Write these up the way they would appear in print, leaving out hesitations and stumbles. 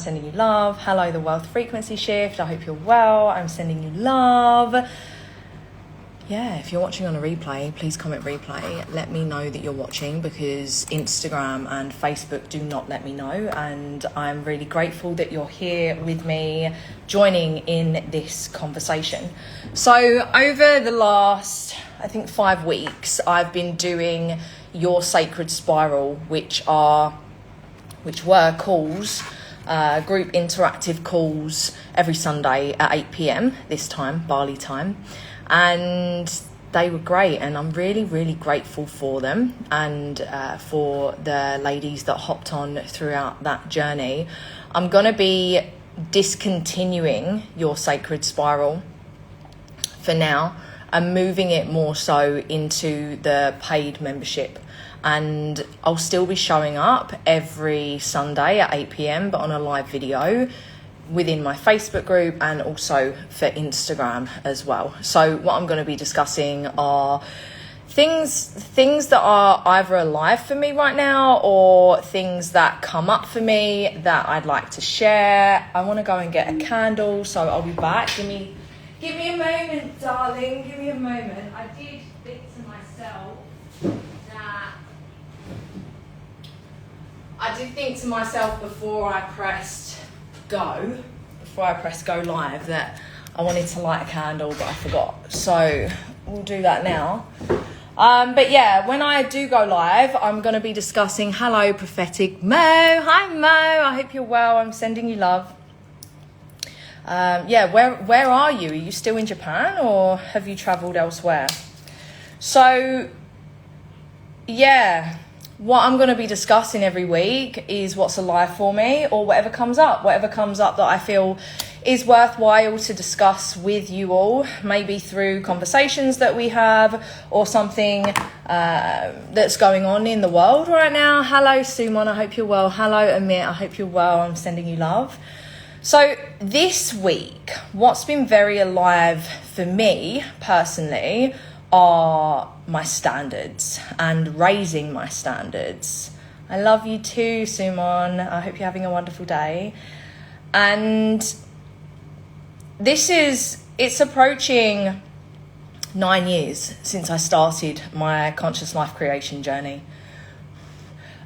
Sending you love. Hello, the wealth frequency shift. I hope you're well. I'm sending you love. Yeah, if you're watching on a replay, please comment replay. Let me know that you're watching, because Instagram and Facebook do not let me know. And I'm really grateful that you're here with me, joining in this conversation. So over the last, I think 5 weeks, I've been doing your sacred spiral, which were calls, group interactive calls every Sunday at 8 p.m. this time, Bali time. And they were great, and I'm really, really grateful for them, and for the ladies that hopped on throughout that journey. I'm going to be discontinuing your sacred spiral for now and moving it more so into the paid membership. And I'll still be showing up every Sunday at 8 p.m, but on a live video within my Facebook group and also for Instagram as well. So what I'm going to be discussing are things that are either alive for me right now, or things that come up for me that I'd like to share. I want to go and get a candle, so I'll be back. Give me a moment, darling. Give me a moment. I did think to myself before I pressed go live, that I wanted to light a candle, but I forgot. So we'll do that now. But yeah, when I do go live, I'm going to be discussing, hello, prophetic Mo. Hi, Mo. I hope you're well. I'm sending you love. Yeah, where are you? Are you still in Japan, or have you traveled elsewhere? So yeah, what I'm going to be discussing every week is what's alive for me, or whatever comes up that I feel is worthwhile to discuss with you all, maybe through conversations that we have, or something that's going on in the world right now. Hello, Sumon, I hope you're well. Hello, Amit, I hope you're well. I'm sending you love. So this week, what's been very alive for me personally are my standards and raising my standards. I love you too, Sumon. I hope you're having a wonderful day. And it's approaching 9 years since I started my conscious life creation journey.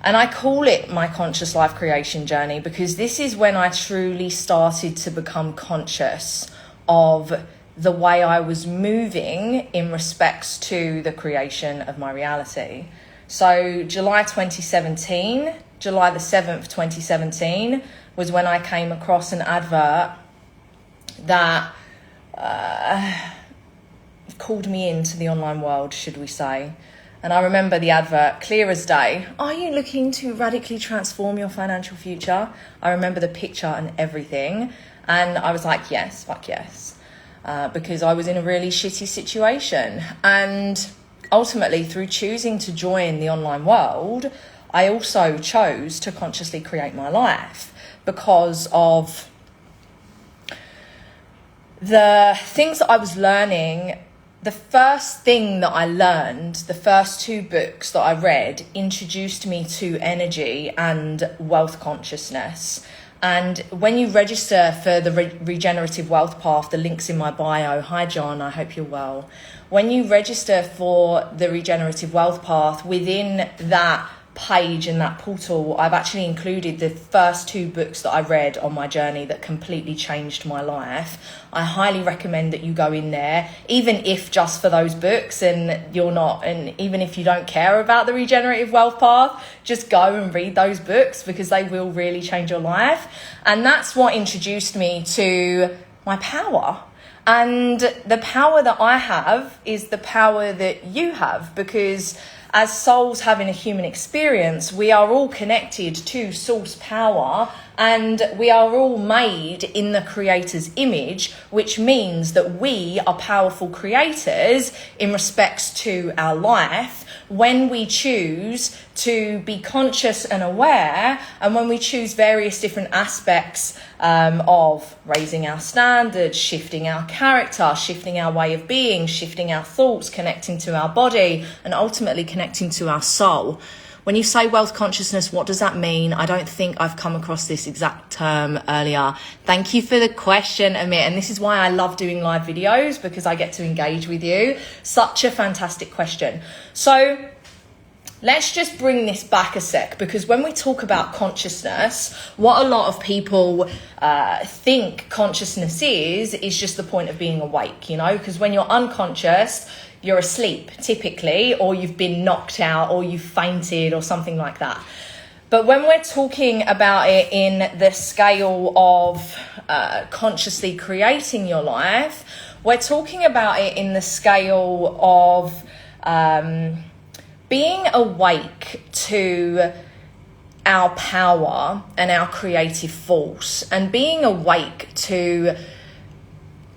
And I call it my conscious life creation journey because this is when I truly started to become conscious of the way I was moving in respects to the creation of my reality. So July the 7th, 2017 was when I came across an advert that called me into the online world, should we say. And I remember the advert clear as day. Are you looking to radically transform your financial future? I remember the picture and everything. And I was like, yes, fuck yes. Because I was in a really shitty situation. And ultimately, through choosing to join the online world, I also chose to consciously create my life because of the things that I was learning. The first thing that I learned, the first 2 books that I read, introduced me to energy and wealth consciousness. And when you register for the Regenerative Wealth Path, the link's in my bio. Hi, John. I hope you're well. When you register for the Regenerative Wealth Path, within that page and that portal, I've actually included the first 2 books that I read on my journey that completely changed my life. I highly recommend that you go in there, even if just for those books, and even if you don't care about the Regenerative Wealth Path, just go and read those books because they will really change your life. And that's what introduced me to my power. And the power that I have is the power that you have, because as souls having a human experience, we are all connected to source power, and we are all made in the creator's image, which means that we are powerful creators in respects to our life when we choose to be conscious and aware, and when we choose various different aspects of raising our standards, shifting our character, shifting our way of being, shifting our thoughts, connecting to our body, and ultimately connecting to our soul. When you say wealth consciousness, what does that mean? I don't think I've come across this exact term earlier. Thank you for the question, Amit. And this is why I love doing live videos, because I get to engage with you. Such a fantastic question. So let's just bring this back a sec, because when we talk about consciousness, what a lot of people think consciousness is just the point of being awake, you know, because when you're unconscious, you're asleep typically, or you've been knocked out, or you've fainted or something like that. But when we're talking about it in the scale of consciously creating your life, we're talking about it in the scale of being awake to our power and our creative force, and being awake to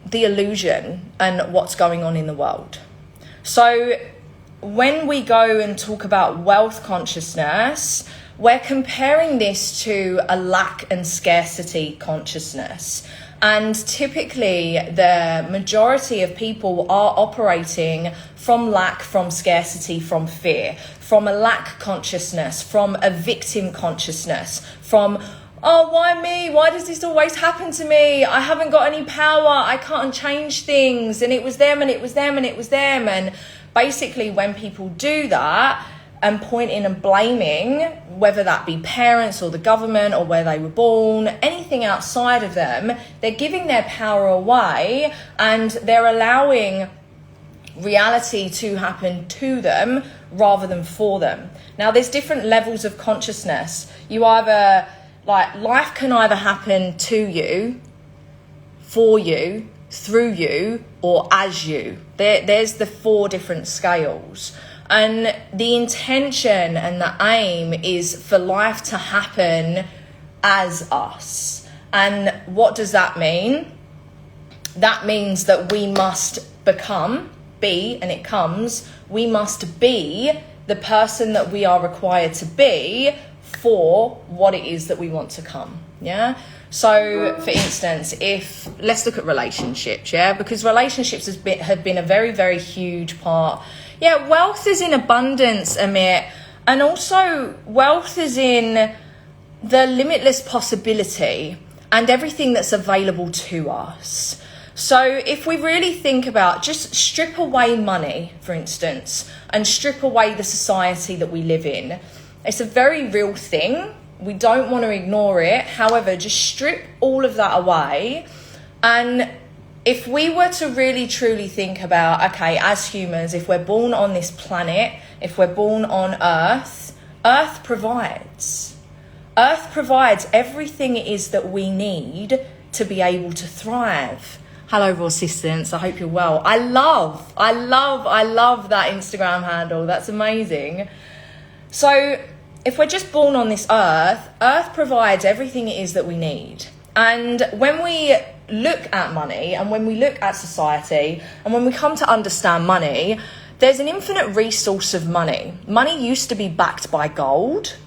the illusion and what's going on in the world. So when we go and talk about wealth consciousness, we're comparing this to a lack and scarcity consciousness. And typically the majority of people are operating from lack, from scarcity, from fear, from a lack consciousness, from a victim consciousness, from, oh, why me? Why does this always happen to me? I haven't got any power. I can't change things. And it was them, and it was them, and it was them. And basically when people do that and pointing and blaming, whether that be parents or the government or where they were born, anything outside of them, they're giving their power away, and they're allowing reality to happen to them rather than for them. Now, there's different levels of consciousness. You either, like, life can either happen to you, for you, through you, or as you. There's the 4 different scales. And the intention and the aim is for life to happen as us. And what does that mean? That means that we must be, and it comes, we must be the person that we are required to be for what it is that we want to come. Yeah. So for instance, let's look at relationships, yeah, because relationships have been a very, very huge part. Yeah, wealth is in abundance, Amit, and also wealth is in the limitless possibility and everything that's available to us. So if we really think about, just strip away money, for instance, and strip away the society that we live in, it's a very real thing. We don't want to ignore it. However, just strip all of that away. And if we were to really truly think about, okay, as humans, if we're born on this planet, if we're born on Earth, Earth provides. Earth provides everything it is that we need to be able to thrive. Hello, Raw Assistants. I hope you're well. I love that Instagram handle. That's amazing. So if we're just born on this Earth, Earth provides everything it is that we need. And when we look at money, and when we look at society, and when we come to understand money, there's an infinite resource of money. Money used to be backed by gold,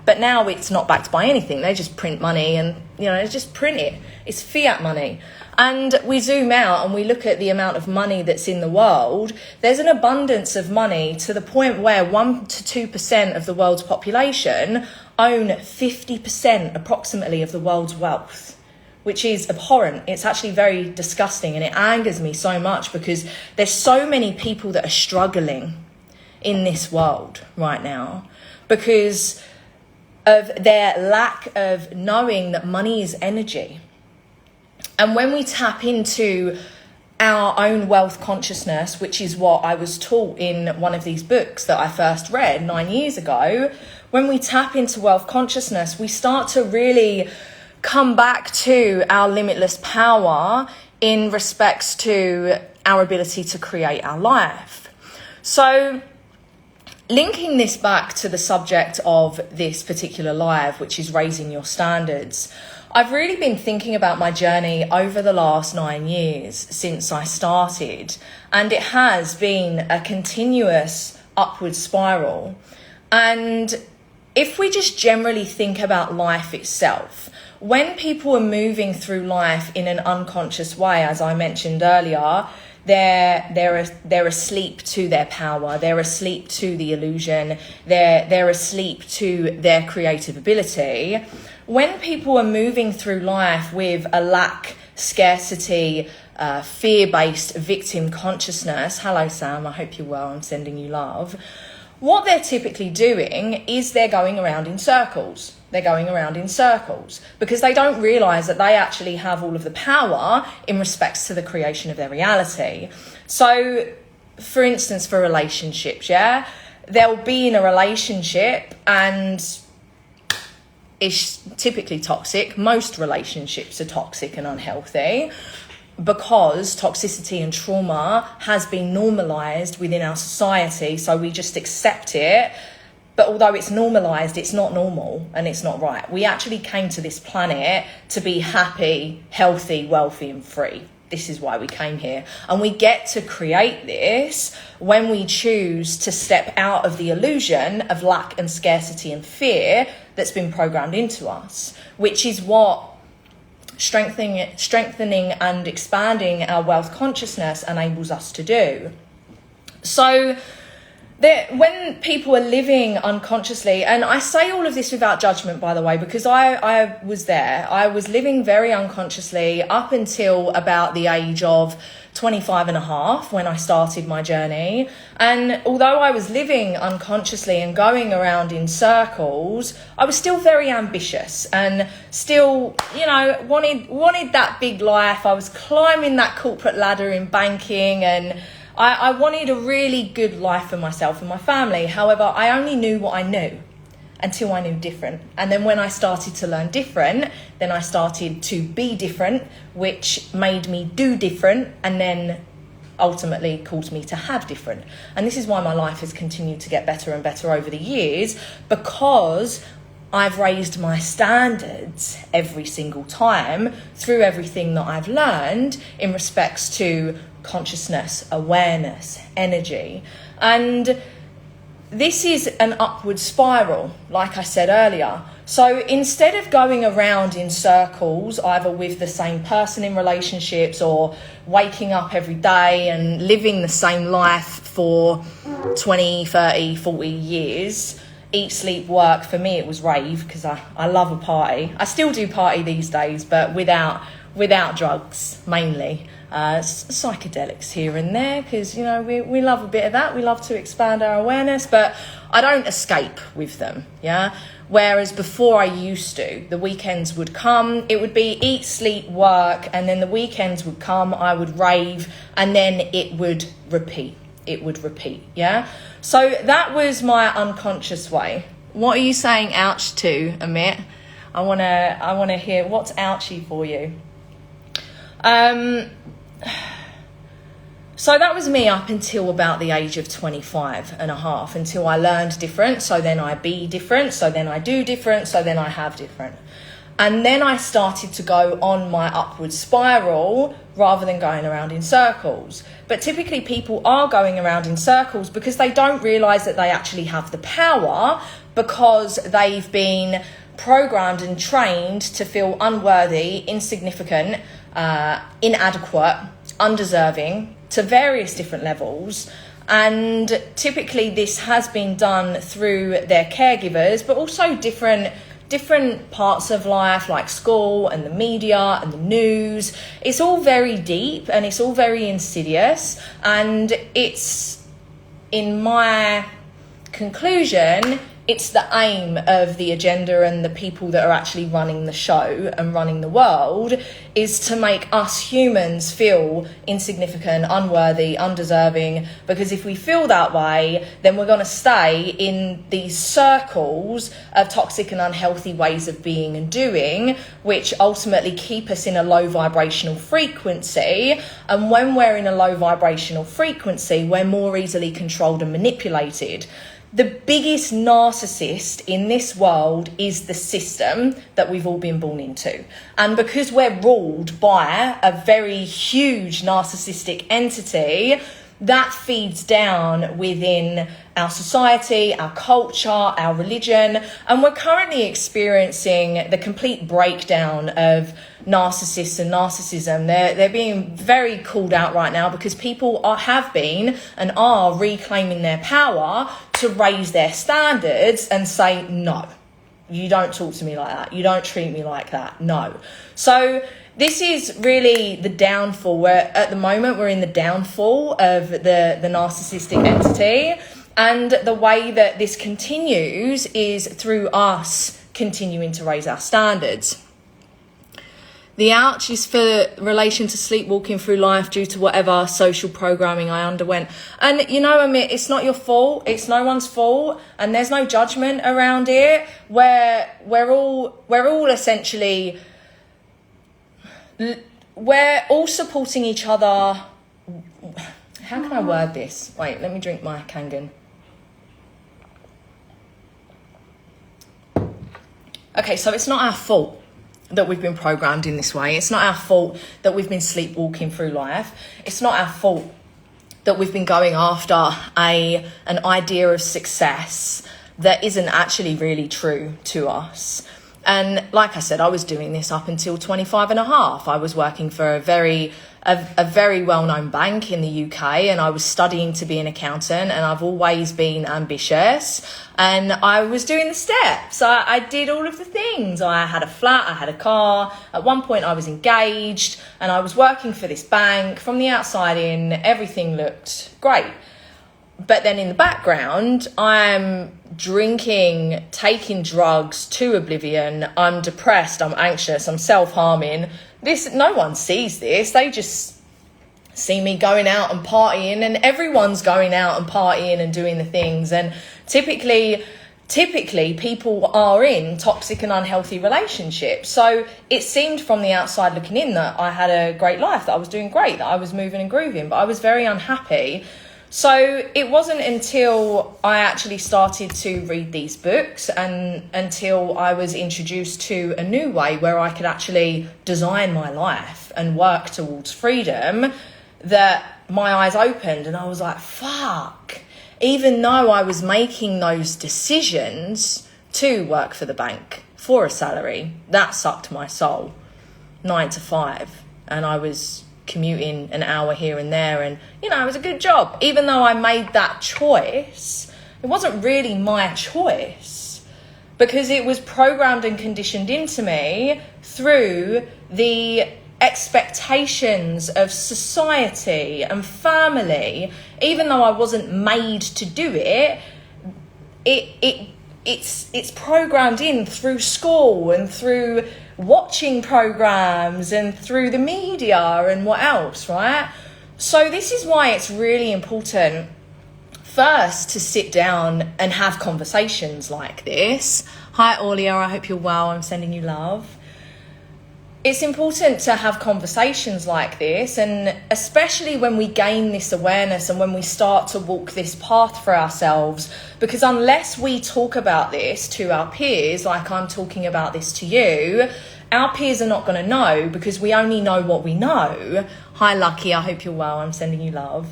but now it's not backed by anything. They just print money and, you know, they just print it. It's fiat money. And we zoom out and we look at the amount of money that's in the world. There's an abundance of money to the point where 1 to 2% of the world's population own 50% approximately of the world's wealth, which is abhorrent. It's actually very disgusting, and it angers me so much because there's so many people that are struggling in this world right now because of their lack of knowing that money is energy. And when we tap into our own wealth consciousness, which is what I was taught in one of these books that I first read 9 years ago, when we tap into wealth consciousness, we start to really come back to our limitless power in respects to our ability to create our life. So linking this back to the subject of this particular live, which is raising your standards, I've really been thinking about my journey over the last 9 years since I started, and it has been a continuous upward spiral. And if we just generally think about life itself, when people are moving through life in an unconscious way, as I mentioned earlier, they're asleep to their power, they're asleep to the illusion, they're asleep to their creative ability. When people are moving through life with a lack, scarcity, fear-based victim consciousness, hello Sam, I hope you're well, I'm sending you love. What they're typically doing is they're going around in circles. They're going around in circles because they don't realise that they actually have all of the power in respects to the creation of their reality. So, for instance, for relationships, yeah, they'll be in a relationship and it's typically toxic. Most relationships are toxic and unhealthy because toxicity and trauma has been normalised within our society, so we just accept it. But although it's normalised, it's not normal and it's not right. We actually came to this planet to be happy, healthy, wealthy and free. This is why we came here. And we get to create this when we choose to step out of the illusion of lack and scarcity and fear that's been programmed into us, which is what strengthening and expanding our wealth consciousness enables us to do. So when people are living unconsciously, and I say all of this without judgment, by the way, because I was there. I was living very unconsciously up until about the age of 25 and a half when I started my journey. And although I was living unconsciously and going around in circles, I was still very ambitious and still, wanted that big life. I was climbing that corporate ladder in banking and I wanted a really good life for myself and my family. However, I only knew what I knew until I knew different. And then when I started to learn different, then I started to be different, which made me do different and then ultimately caused me to have different. And this is why my life has continued to get better and better over the years, because I've raised my standards every single time through everything that I've learned in respects to consciousness, awareness, energy. And this is an upward spiral, like I said earlier. So instead of going around in circles, either with the same person in relationships or waking up every day and living the same life for 20, 30, 40 years, eat, sleep, work, for me it was rave, because I love a party. I still do party these days, but without drugs, mainly. Psychedelics here and there, because we love a bit of that. We love to expand our awareness, but I don't escape with them, yeah. Whereas before I used to, the weekends would come, it would be eat, sleep, work, and then the weekends would come, I would rave, and then it would repeat. Yeah. So that was my unconscious way. What are you saying ouch to, Amit? I wanna hear what's ouchy for you. So that was me up until about the age of 25 and a half, until I learned different. So then I be different. So then I do different. So then I have different. And then I started to go on my upward spiral rather than going around in circles. But typically people are going around in circles because they don't realise that they actually have the power, because they've been programmed and trained to feel unworthy, insignificant, inadequate, undeserving to various different levels. And typically this has been done through their caregivers, but also different parts of life, like school and the media and the news. It's all very deep and it's all very insidious, and it's, in my conclusion, it's the aim of the agenda and the people that are actually running the show and running the world, is to make us humans feel insignificant, unworthy, undeserving. Because if we feel that way, then we're going to stay in these circles of toxic and unhealthy ways of being and doing, which ultimately keep us in a low vibrational frequency. And when we're in a low vibrational frequency, we're more easily controlled and manipulated. The biggest narcissist in this world is the system that we've all been born into. And because we're ruled by a very huge narcissistic entity, that feeds down within our society, our culture, our religion, and we're currently experiencing the complete breakdown of narcissists and narcissism. They're being very called out right now because people have been and are reclaiming their power to raise their standards and say, no, you don't talk to me like that. You don't treat me like that. No. So this is really the downfall. Where at the moment we're in the downfall of the narcissistic entity. And the way that this continues is through us continuing to raise our standards. The ouch is for relation to sleepwalking through life due to whatever social programming I underwent. And, you know, Amit, it's not your fault. It's no one's fault. And there's no judgment around it. We're all essentially, we're all supporting each other. How can I word this? Wait, let me drink my Kangen. Okay, so it's not our fault that we've been programmed in this way. It's not our fault that we've been sleepwalking through life. It's not our fault that we've been going after an idea of success that isn't actually really true to us. And like I said, I was doing this up until 25 and a half. I was working for a very well-known bank in the UK, and I was studying to be an accountant, and I've always been ambitious, and I was doing the steps. I did all of the things. I had a flat, I had a car. At one point I was engaged, and I was working for this bank. From the outside in, everything looked great. But then in the background, I'm drinking, taking drugs to oblivion. I'm depressed, I'm anxious, I'm self-harming. No one sees this. They just see me going out and partying, and everyone's going out and partying and doing the things. And typically people are in toxic and unhealthy relationships. So it seemed from the outside looking in that I had a great life, that I was doing great, that I was moving and grooving, but I was very unhappy. So it wasn't until I actually started to read these books and until I was introduced to a new way where I could actually design my life and work towards freedom that my eyes opened, and I was like, fuck. Even though I was making those decisions to work for the bank for a salary, that sucked my soul, 9 to 5. And I was commuting an hour here and there, and you know, it was a good job. Even though I made that choice, it wasn't really my choice, because it was programmed and conditioned into me through the expectations of society and family. Even though I wasn't made to do it, it's programmed in through school and through watching programs and through the media and what else, right? So this is why it's really important first to sit down and have conversations like this. Hi Aulia, I hope you're well. I'm sending you love. It's important to have conversations like this, and especially when we gain this awareness and when we start to walk this path for ourselves, because unless we talk about this to our peers, like I'm talking about this to you, our peers are not going to know, because we only know what we know. Hi Lucky, I hope you're well. I'm sending you love.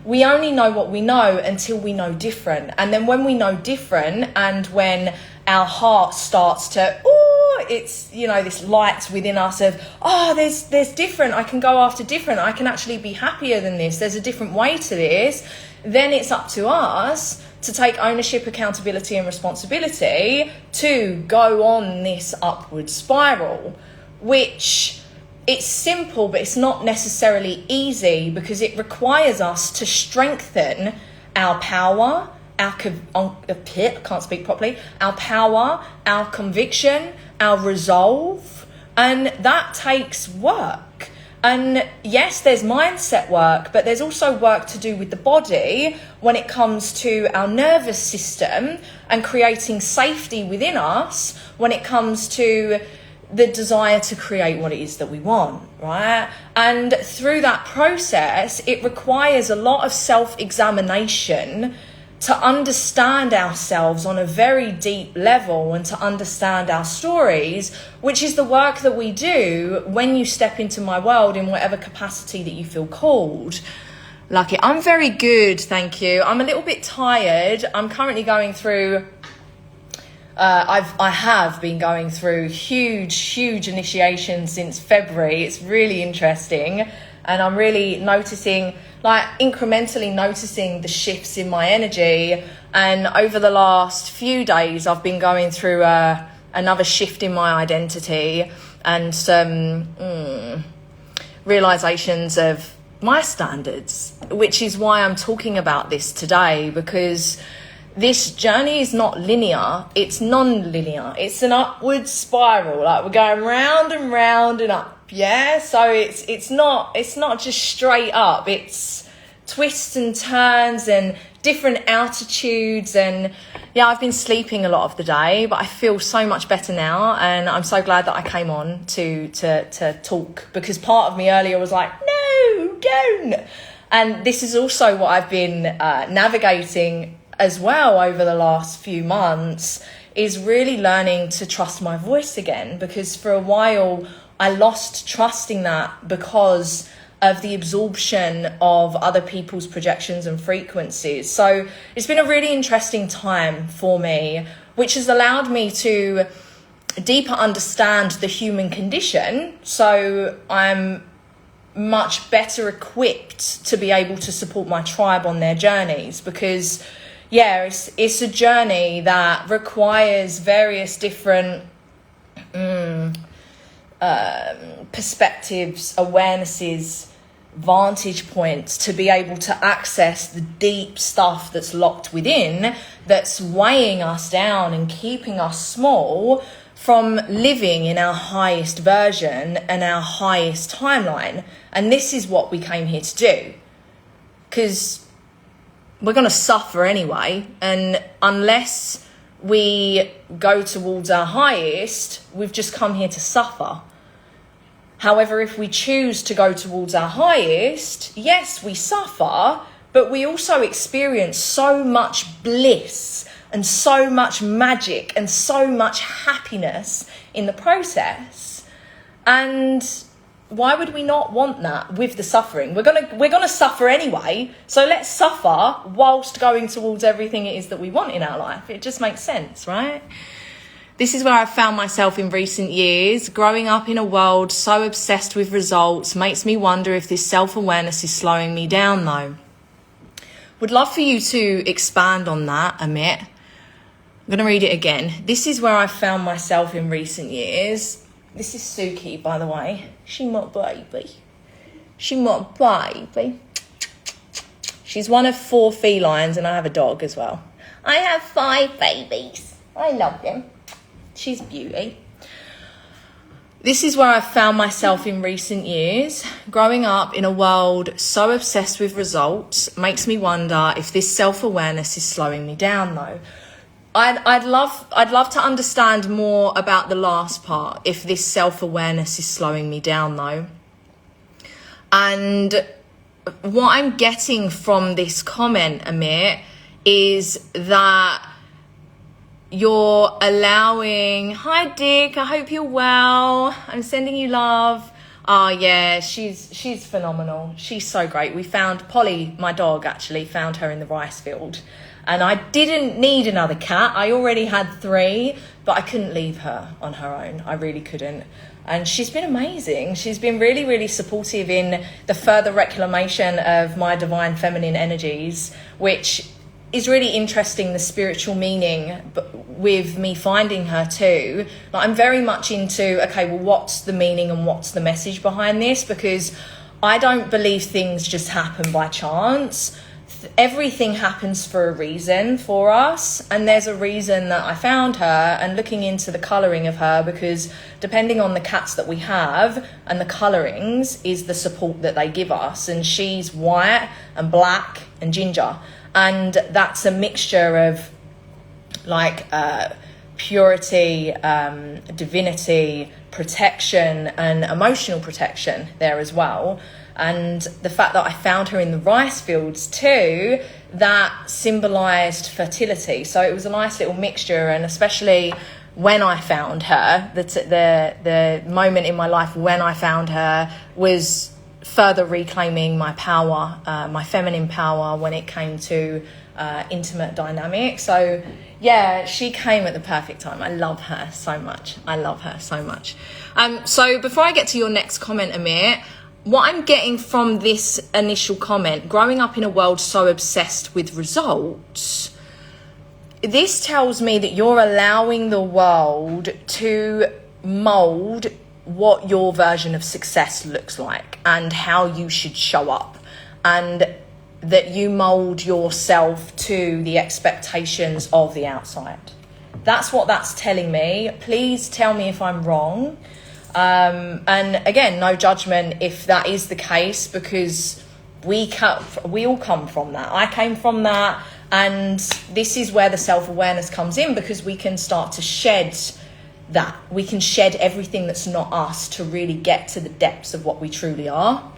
We only know what we know until we know different. And then when we know different, and when our heart starts to, it's, you know, this light within us of, there's different, I can go after different, I can actually be happier than this, there's a different way to this, then it's up to us to take ownership, accountability and responsibility to go on this upward spiral, which it's simple, but it's not necessarily easy, because it requires us to strengthen our power, our power, our conviction, our resolve, and that takes work. And yes, there's mindset work, but there's also work to do with the body when it comes to our nervous system and creating safety within us when it comes to the desire to create what it is that we want, right? And through that process, it requires a lot of self-examination to understand ourselves on a very deep level and to understand our stories, which is the work that we do when you step into my world in whatever capacity that you feel called. Lucky. I'm very good, thank you. I'm a little bit tired. I'm currently going through... I have been going through huge initiation since February. It's really interesting. And I'm really noticing, like incrementally noticing the shifts in my energy. And over the last few days, I've been going through another shift in my identity and some realizations of my standards, which is why I'm talking about this today, because this journey is not linear, it's non-linear, it's an upward spiral, like we're going round and round and up, yeah? So it's not just straight up, it's twists and turns and different altitudes. And yeah, I've been sleeping a lot of the day, but I feel so much better now, and I'm so glad that I came on to talk, because part of me earlier was like, no, don't. And this is also what I've been navigating as well over the last few months, is really learning to trust my voice again, because for a while I lost trusting that because of the absorption of other people's projections and frequencies. So it's been a really interesting time for me, which has allowed me to deeper understand the human condition. So I'm much better equipped to be able to support my tribe on their journeys, because yeah, it's a journey that requires various different perspectives, awarenesses, vantage points to be able to access the deep stuff that's locked within, that's weighing us down and keeping us small from living in our highest version and our highest timeline. And this is what we came here to do, because we're going to suffer anyway, and unless we go towards our highest, we've just come here to suffer. However, if we choose to go towards our highest, yes, we suffer, but we also experience so much bliss and so much magic and so much happiness in the process. And why would we not want that with the suffering? We're gonna suffer anyway, so let's suffer whilst going towards everything it is that we want in our life. It just makes sense, right? This is where I've found myself in recent years. Growing up in a world so obsessed with results makes me wonder if this self-awareness is slowing me down, though. Would love for you to expand on that, Amit. I'm going to read it again. This is where I've found myself in recent years. This is Suki, by the way. She my baby. She my baby. She's one of 4 felines, and I have a dog as well. I have 5 babies. I love them. She's beauty. This is where I've found myself in recent years. Growing up in a world so obsessed with results makes me wonder if this self-awareness is slowing me down, though. I'd love to understand more about the last part, if this self-awareness is slowing me down, though. And what I'm getting from this comment, Amit, is that you're allowing... Hi, Dick. I hope you're well. I'm sending you love. Oh, yeah, she's phenomenal. She's so great. We found Polly, my dog, actually, found her in the rice field. And I didn't need another cat. I already had 3, but I couldn't leave her on her own. I really couldn't. And she's been amazing. She's been really, really supportive in the further reclamation of my divine feminine energies, which is really interesting, the spiritual meaning with me finding her too. Like, I'm very much into, okay, well, what's the meaning and what's the message behind this? Because I don't believe things just happen by chance. Everything happens for a reason for us, and there's a reason that I found her, and looking into the colouring of her, because depending on the cats that we have and the colourings is the support that they give us. And she's white and black and ginger, and that's a mixture of like purity, divinity, protection and emotional protection there as well. And the fact that I found her in the rice fields too, that symbolised fertility. So it was a nice little mixture, and especially when I found her, the moment in my life when I found her was further reclaiming my power, my feminine power when it came to intimate dynamics. So yeah, she came at the perfect time. I love her so much. So before I get to your next comment, Amir, what I'm getting from this initial comment, growing up in a world so obsessed with results, this tells me that you're allowing the world to mold what your version of success looks like and how you should show up, and that you mold yourself to the expectations of the outside. That's what that's telling me. Please tell me if I'm wrong. And again, no judgment if that is the case, because we all come from that. I came from that, and this is where the self-awareness comes in, because we can start to shed that. We can shed everything that's not us to really get to the depths of what we truly are.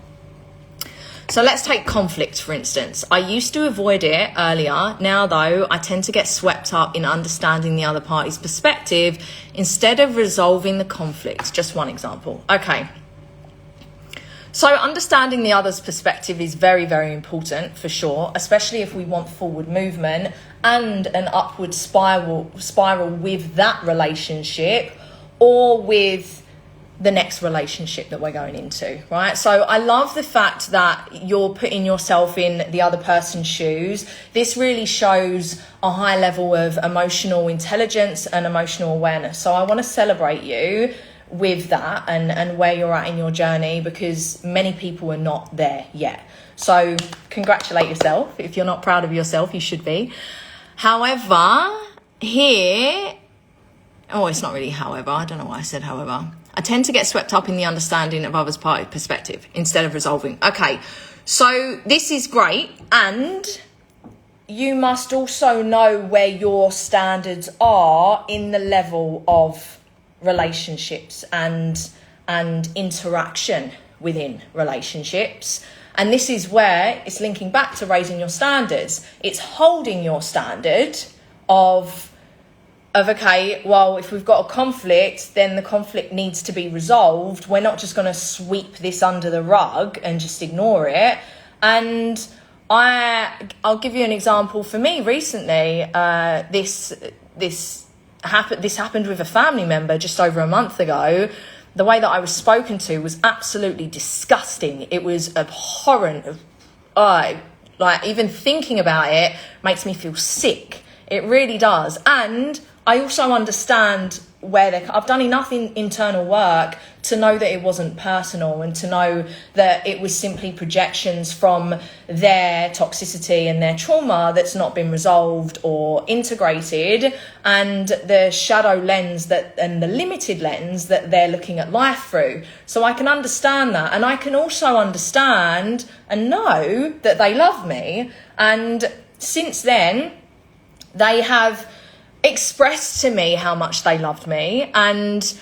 So let's take conflict, for instance. I used to avoid it earlier. Now, though, I tend to get swept up in understanding the other party's perspective instead of resolving the conflict. Just one example. Okay. So understanding the other's perspective is very, very important, for sure, especially if we want forward movement and an upward spiral with that relationship, or with the next relationship that we're going into, right? So I love the fact that you're putting yourself in the other person's shoes. This really shows a high level of emotional intelligence and emotional awareness. So I want to celebrate you with that and where you're at in your journey, because many people are not there yet. So congratulate yourself. If you're not proud of yourself, you should be. However, here, it's not really however, I don't know why I said however. I tend to get swept up in the understanding of others' party perspective instead of resolving. Okay, so this is great, and you must also know where your standards are in the level of relationships and interaction within relationships. And this is where it's linking back to raising your standards. It's holding your standard of okay, well, if we've got a conflict, then the conflict needs to be resolved. We're not just going to sweep this under the rug and just ignore it. And I'll give you an example. For me recently, this happened with a family member just over a month ago. The way that I was spoken to was absolutely disgusting. It was abhorrent. Like, even thinking about it makes me feel sick. It really does. And I also understand I've done enough internal work to know that it wasn't personal, and to know that it was simply projections from their toxicity and their trauma that's not been resolved or integrated, and the shadow lens and the limited lens that they're looking at life through. So I can understand that, and I can also understand and know that they love me. And since then, they have expressed to me how much they loved me, and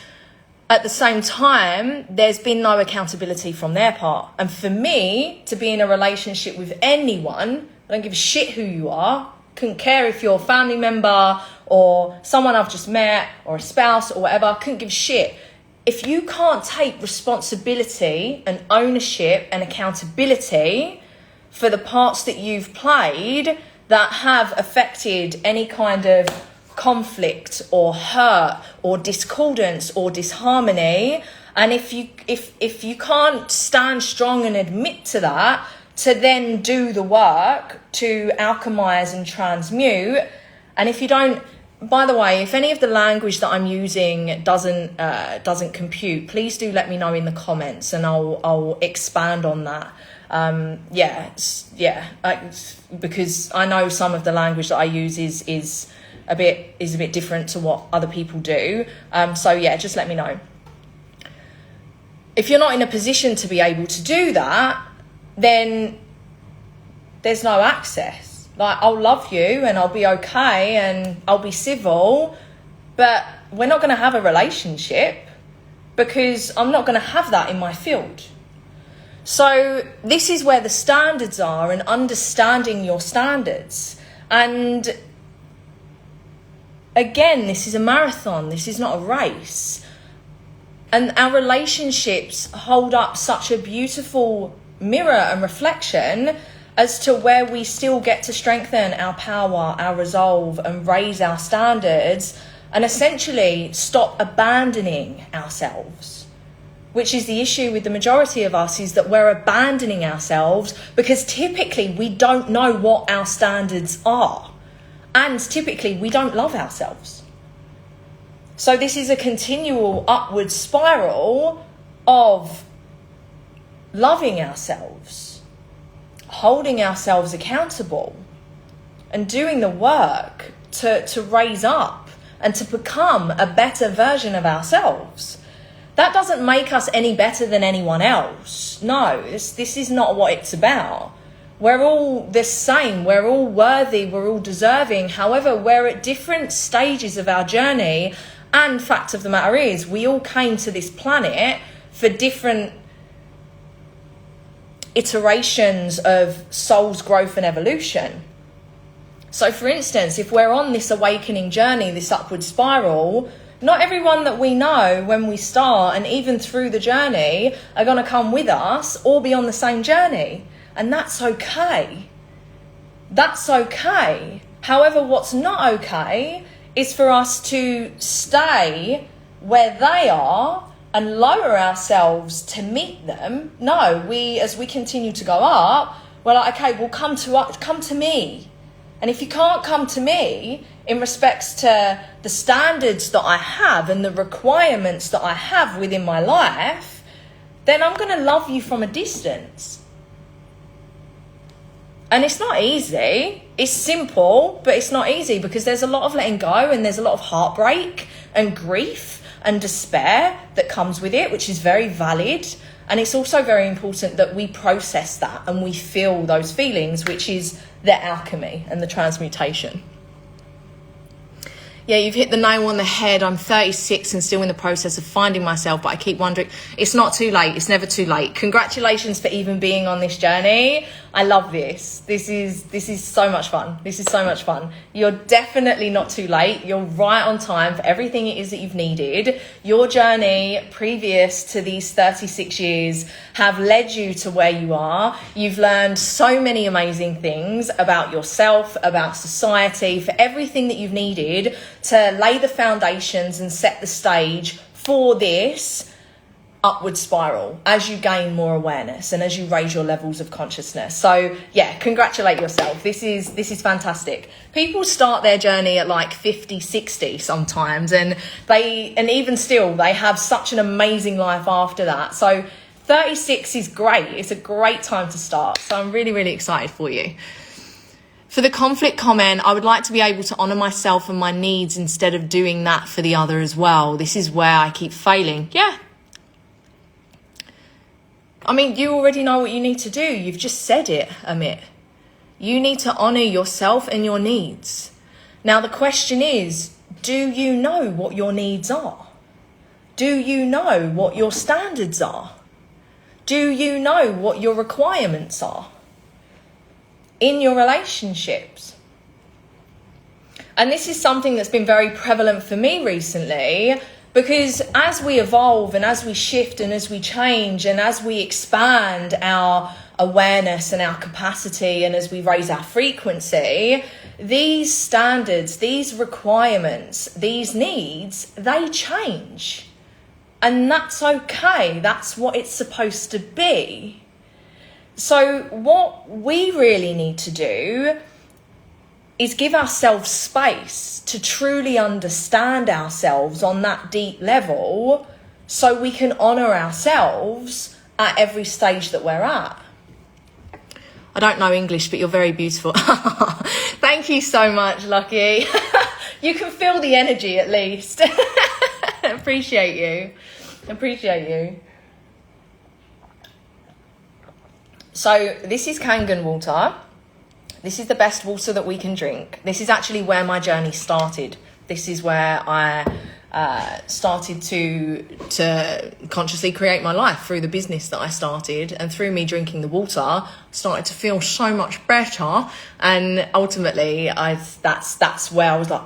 at the same time, there's been no accountability from their part. And for me to be in a relationship with anyone, I don't give a shit who you are, couldn't care if you're a family member or someone I've just met or a spouse or whatever, couldn't give a shit. If you can't take responsibility and ownership and accountability for the parts that you've played that have affected any kind of conflict or hurt or discordance or disharmony, and if you can't stand strong and admit to that, to then do the work to alchemize and transmute. And if you don't, by the way, if any of the language that I'm using doesn't compute, please do let me know in the comments, and I'll expand on that. Because I know some of the language that I use is a bit different to what other people do. So yeah, just let me know. If you're not in a position to be able to do that, then there's no access. Like, I'll love you and I'll be okay and I'll be civil, but we're not going to have a relationship, because I'm not going to have that in my field. So this is where the standards are, and understanding your standards. And again, this is a marathon. This is not a race. And our relationships hold up such a beautiful mirror and reflection as to where we still get to strengthen our power, our resolve, and raise our standards, and essentially stop abandoning ourselves. Which is the issue with the majority of us, is that we're abandoning ourselves because typically we don't know what our standards are. And typically we don't love ourselves. So this is a continual upward spiral of loving ourselves, holding ourselves accountable, and doing the work to raise up and to become a better version of ourselves. That doesn't make us any better than anyone else. No, this is not what it's about. We're all the same. We're all worthy. We're all deserving. However, we're at different stages of our journey. And fact of the matter is, we all came to this planet for different iterations of soul's growth and evolution. So for instance, if we're on this awakening journey, this upward spiral, not everyone that we know when we start and even through the journey are going to come with us or be on the same journey. And that's okay. That's okay. However, what's not okay is for us to stay where they are and lower ourselves to meet them. No, as we continue to go up, we're like, okay, well, come to me. And if you can't come to me in respects to the standards that I have and the requirements that I have within my life, then I'm going to love you from a distance. And it's not easy. It's simple, but it's not easy because there's a lot of letting go and there's a lot of heartbreak and grief and despair that comes with it, which is very valid. And it's also very important that we process that and we feel those feelings, which is the alchemy and the transmutation. Yeah, you've hit the nail on the head. I'm 36 and still in the process of finding myself, but I keep wondering, it's not too late. It's never too late. Congratulations for even being on this journey. I love this. This is so much fun. This is so much fun. You're definitely not too late. You're right on time for everything it is that you've needed. Your journey previous to these 36 years have led you to where you are. You've learned so many amazing things about yourself, about society, for everything that you've needed to lay the foundations and set the stage for this upward spiral as you gain more awareness and as you raise your levels of consciousness. So yeah, congratulate yourself. This is fantastic. People start their journey at like 50, 60 sometimes, and even still they have such an amazing life after that. So 36 is great. It's a great time to start. So I'm really, really excited for you. For the conflict comment, I would like to be able to honour myself and my needs instead of doing that for the other as well. This is where I keep failing. Yeah. I mean, you already know what you need to do. You've just said it, Amit. You need to honour yourself and your needs. Now, the question is, do you know what your needs are? Do you know what your standards are? Do you know what your requirements are in your relationships? And this is something that's been very prevalent for me recently, because as we evolve and as we shift and as we change and as we expand our awareness and our capacity and as we raise our frequency, these standards, these requirements, these needs, they change. And that's okay. That's what it's supposed to be. So what we really need to do is give ourselves space to truly understand ourselves on that deep level so we can honour ourselves at every stage that we're at. I don't know English, but you're very beautiful. Thank you so much, Lucky. You can feel the energy at least. Appreciate you. So this is Kangen water. This is the best water that we can drink. This is actually where my journey started. This is where I started to consciously create my life through the business that I started, and through me drinking the water, I started to feel so much better. And ultimately, that's where I was like,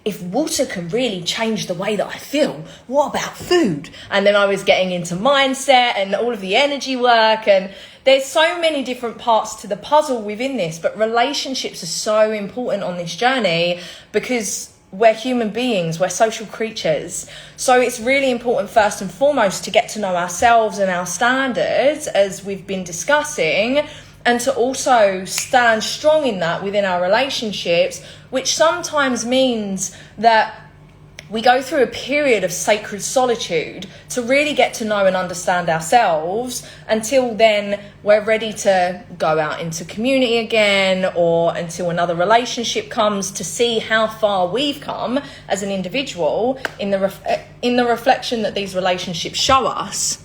if water can really change the way that I feel, what about food? And then I was getting into mindset and all of the energy work, and there's so many different parts to the puzzle within this, but relationships are so important on this journey because we're human beings, we're social creatures. So it's really important first and foremost to get to know ourselves and our standards, as we've been discussing, and to also stand strong in that within our relationships, which sometimes means that we go through a period of sacred solitude to really get to know and understand ourselves. Until then, we're ready to go out into community again, or until another relationship comes, to see how far we've come as an individual in the reflection that these relationships show us.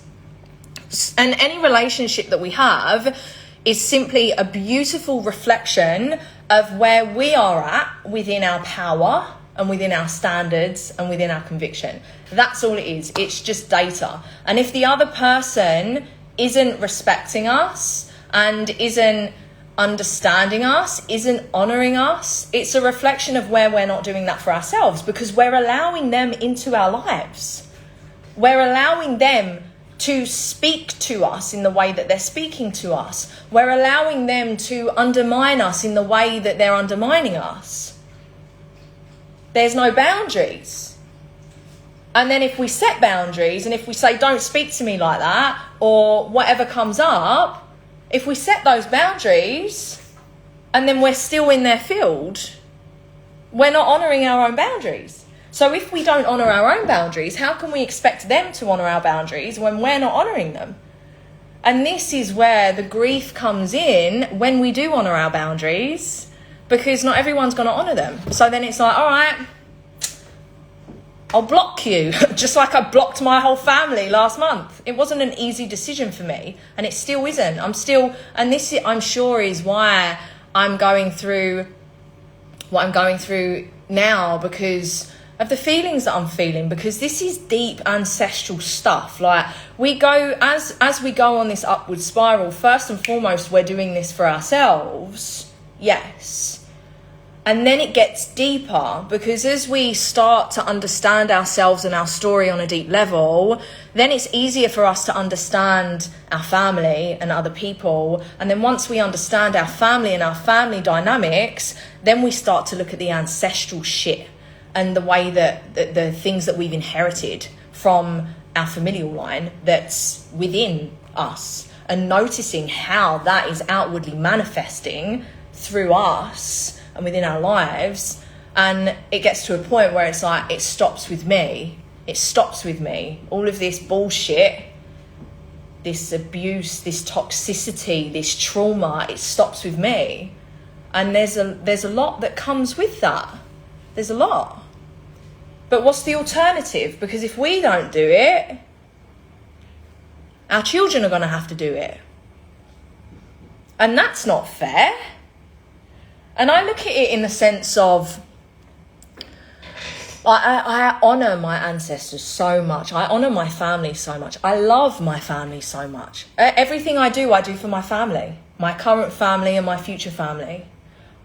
And any relationship that we have is simply a beautiful reflection of where we are at within our power and within our standards and within our conviction. That's all it is. It's just data. And if the other person isn't respecting us and isn't understanding us, isn't honouring us, it's a reflection of where we're not doing that for ourselves, because we're allowing them into our lives. We're allowing them to speak to us in the way that they're speaking to us. We're allowing them to undermine us in the way that they're undermining us. There's no boundaries. And then if we set boundaries, and if we say, don't speak to me like that, or whatever comes up, if we set those boundaries and then we're still in their field, we're not honouring our own boundaries. So if we don't honour our own boundaries, how can we expect them to honour our boundaries when we're not honouring them? And this is where the grief comes in when we do honour our boundaries, because not everyone's going to honour them. So then it's like, all right, I'll block you, just like I blocked my whole family last month. It wasn't an easy decision for me, and it still isn't. And this, I'm sure, is why I'm going through what I'm going through now, because of the feelings that I'm feeling, because this is deep ancestral stuff. Like, we go, as we go on this upward spiral, first and foremost, we're doing this for ourselves, yes. And then it gets deeper, because as we start to understand ourselves and our story on a deep level, then it's easier for us to understand our family and other people. And then once we understand our family and our family dynamics, then we start to look at the ancestral shit and the way that the things that we've inherited from our familial line that's within us, and noticing how that is outwardly manifesting through us and within our lives. And it gets to a point where it's like, it stops with me. It stops with me. All of this bullshit, this abuse, this toxicity, this trauma, it stops with me. And there's a lot that comes with that. There's a lot. But what's the alternative? Because if we don't do it, our children are going to have to do it. And that's not fair. And I look at it in the sense of, I honour my ancestors so much. I honour my family so much. I love my family so much. Everything I do for my family. My current family and my future family.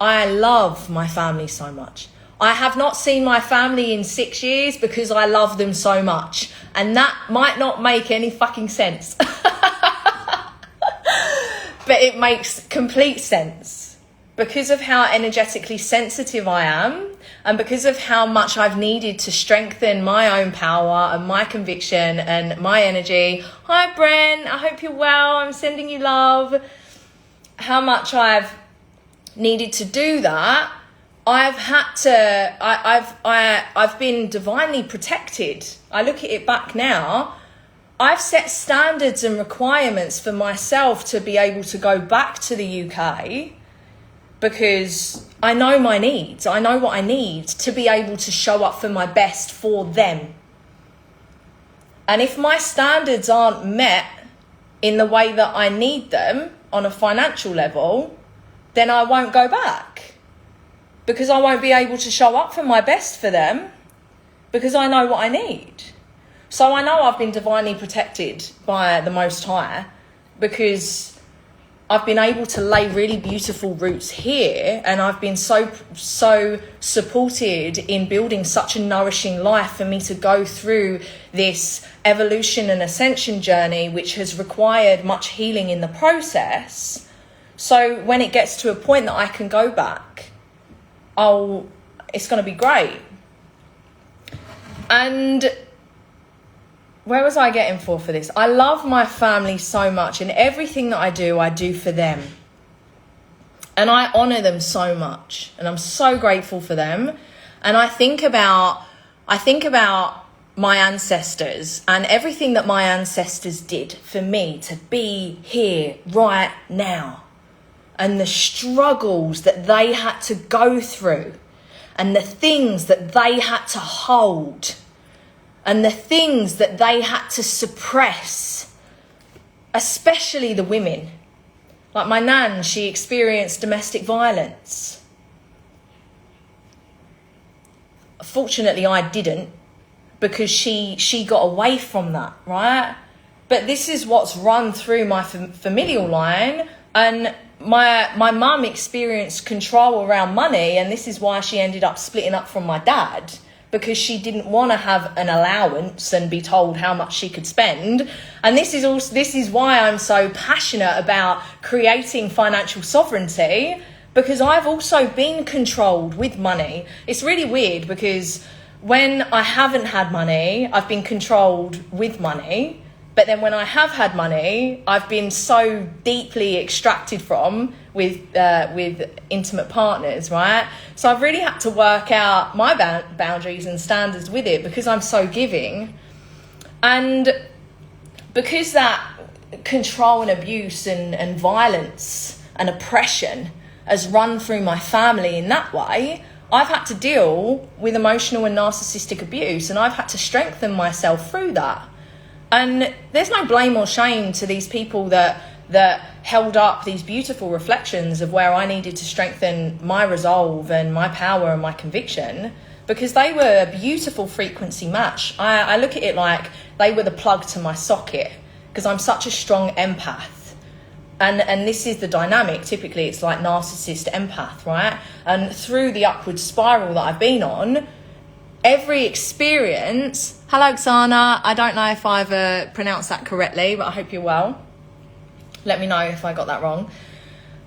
I love my family so much. I have not seen my family in 6 years because I love them so much. And that might not make any fucking sense. But it makes complete sense. Because of how energetically sensitive I am, and because of how much I've needed to strengthen my own power and my conviction and my energy. Hi, Bren. I hope you're well. I'm sending you love. How much I've needed to do that. I've been divinely protected. I look at it back now. I've set standards and requirements for myself to be able to go back to the UK, because I know my needs. I know what I need to be able to show up for my best for them. And if my standards aren't met in the way that I need them on a financial level, then I won't go back. Because I won't be able to show up for my best for them, because I know what I need. So I know I've been divinely protected by the Most High, because I've been able to lay really beautiful roots here, and I've been so supported in building such a nourishing life for me to go through this evolution and ascension journey, which has required much healing in the process. So when it gets to a point that I can go back, it's going to be great. And where was I getting for this? I love my family so much, and everything that I do for them. And I honour them so much, and I'm so grateful for them. And I think about my ancestors and everything that my ancestors did for me to be here right now, and the struggles that they had to go through, and the things that they had to hold, and the things that they had to suppress, especially the women. Like my nan, she experienced domestic violence. Fortunately, I didn't, because she got away from that, right? But this is what's run through my familial line, and my mum experienced control around money, and this is why she ended up splitting up from my dad, because she didn't want to have an allowance and be told how much she could spend. And this is why I'm so passionate about creating financial sovereignty, because I've also been controlled with money. It's really weird, because when I haven't had money, I've been controlled with money. But then when I have had money, I've been so deeply extracted from with intimate partners, right? So I've really had to work out my boundaries and standards with it, because I'm so giving. And because that control and abuse and violence and oppression has run through my family in that way, I've had to deal with emotional and narcissistic abuse, and I've had to strengthen myself through that. And there's no blame or shame to these people that held up these beautiful reflections of where I needed to strengthen my resolve and my power and my conviction, because they were a beautiful frequency match. I look at it like they were the plug to my socket, because I'm such a strong empath. And this is the dynamic. Typically, it's like narcissist empath, right? And through the upward spiral that I've been on, every experience... Hello, Xana. I don't know if I've pronounced that correctly, but I hope you're well. Let me know if I got that wrong.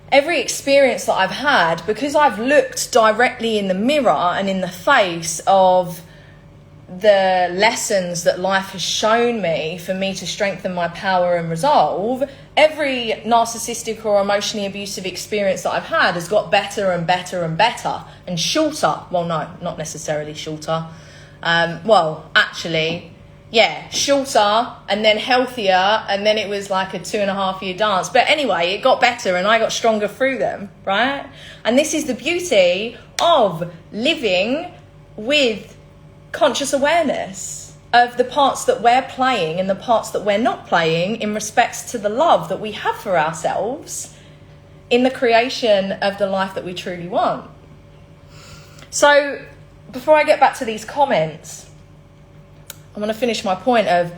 Every experience that I've had, because I've looked directly in the mirror and in the face of the lessons that life has shown me for me to strengthen my power and resolve, every narcissistic or emotionally abusive experience that I've had has got better and better and better and shorter. Well, no, not necessarily shorter. Shorter and then healthier, and then it was like a 2.5 year dance. But anyway, it got better and I got stronger through them, right? And this is the beauty of living with conscious awareness of the parts that we're playing and the parts that we're not playing in respects to the love that we have for ourselves in the creation of the life that we truly want. So before I get back to these comments, I want to finish my point of,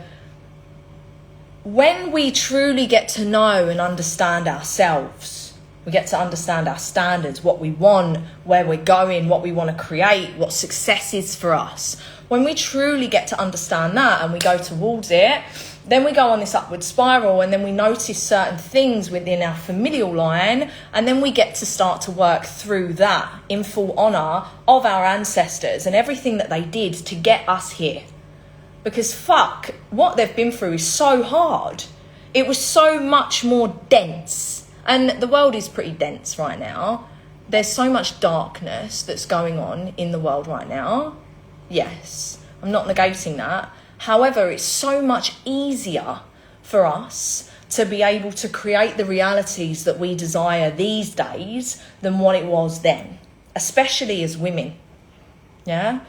when we truly get to know and understand ourselves, we get to understand our standards, what we want, where we're going, what we want to create, what success is for us. When we truly get to understand that and we go towards it, then we go on this upward spiral, and then we notice certain things within our familial line, and then we get to start to work through that in full honour of our ancestors and everything that they did to get us here. Because fuck, what they've been through is so hard. It was so much more dense. And the world is pretty dense right now. There's so much darkness that's going on in the world right now. Yes, I'm not negating that. However, it's so much easier for us to be able to create the realities that we desire these days than what it was then, especially as women. Yeah?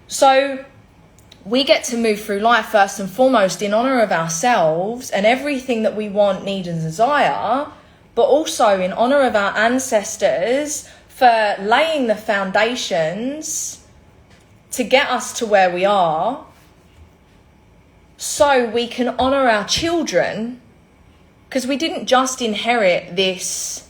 So we get to move through life first and foremost in honour of ourselves and everything that we want, need and desire, but also in honour of our ancestors for laying the foundations to get us to where we are, so we can honour our children Because we didn't just inherit this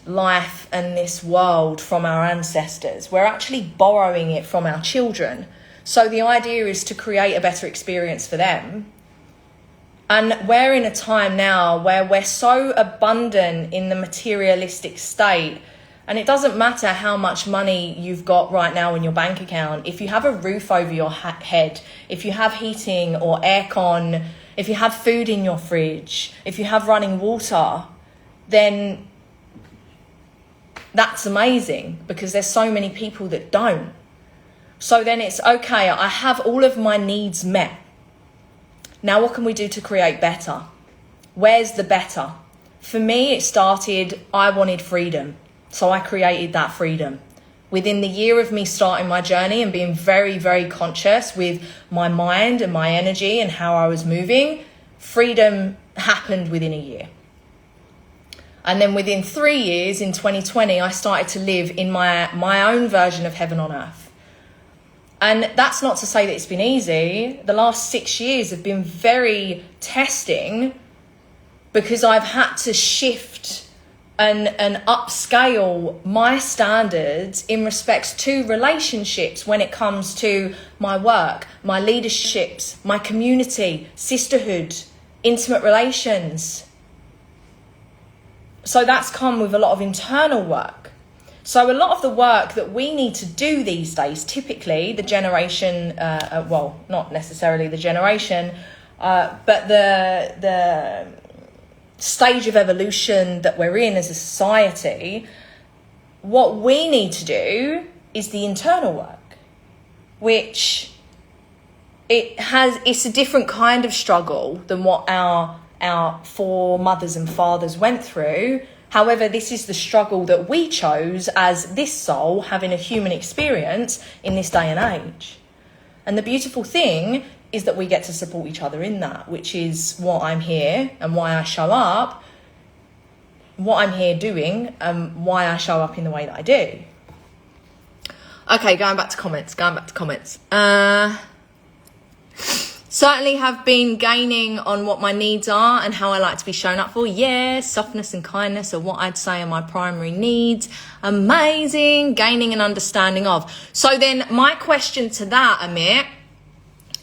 life and this world from our ancestors. We're actually borrowing it from our children. So the idea is to create a better experience for them. And we're in a time now where we're so abundant in the materialistic state, and it doesn't matter how much money you've got right now in your bank account. If you have a roof over your head, if you have heating or aircon, if you have food in your fridge, if you have running water, then that's amazing, because there's so many people that don't. So then it's okay, I have all of my needs met. Now what can we do to create better? Where's the better? For me, it started, I wanted freedom. So I created that freedom. Within the year of me starting my journey and being very, very conscious with my mind and my energy and how I was moving, freedom happened within a year. And then within 3 years, in 2020, I started to live in my own version of heaven on earth. And that's not to say that it's been easy. The last 6 years have been very testing, because I've had to shift and upscale my standards in respects to relationships when it comes to my work, my leaderships, my community, sisterhood, intimate relations. So that's come with a lot of internal work. So a lot of the work that we need to do these days, typically the generation, well, not necessarily the generation, but the stage of evolution that we're in as a society, what we need to do is the internal work, which it's a different kind of struggle than what our foremothers and fathers went through. However, this is the struggle that we chose as this soul having a human experience in this day and age. And the beautiful thing is that we get to support each other in that, which is what I'm here and why I show up, what I'm here doing, and why I show up in the way that I do. Okay, going back to comments. Certainly have been gaining on what my needs are and how I like to be shown up for. Yeah, softness and kindness are what I'd say are my primary needs. Amazing. Gaining an understanding of. So then my question to that, Amit,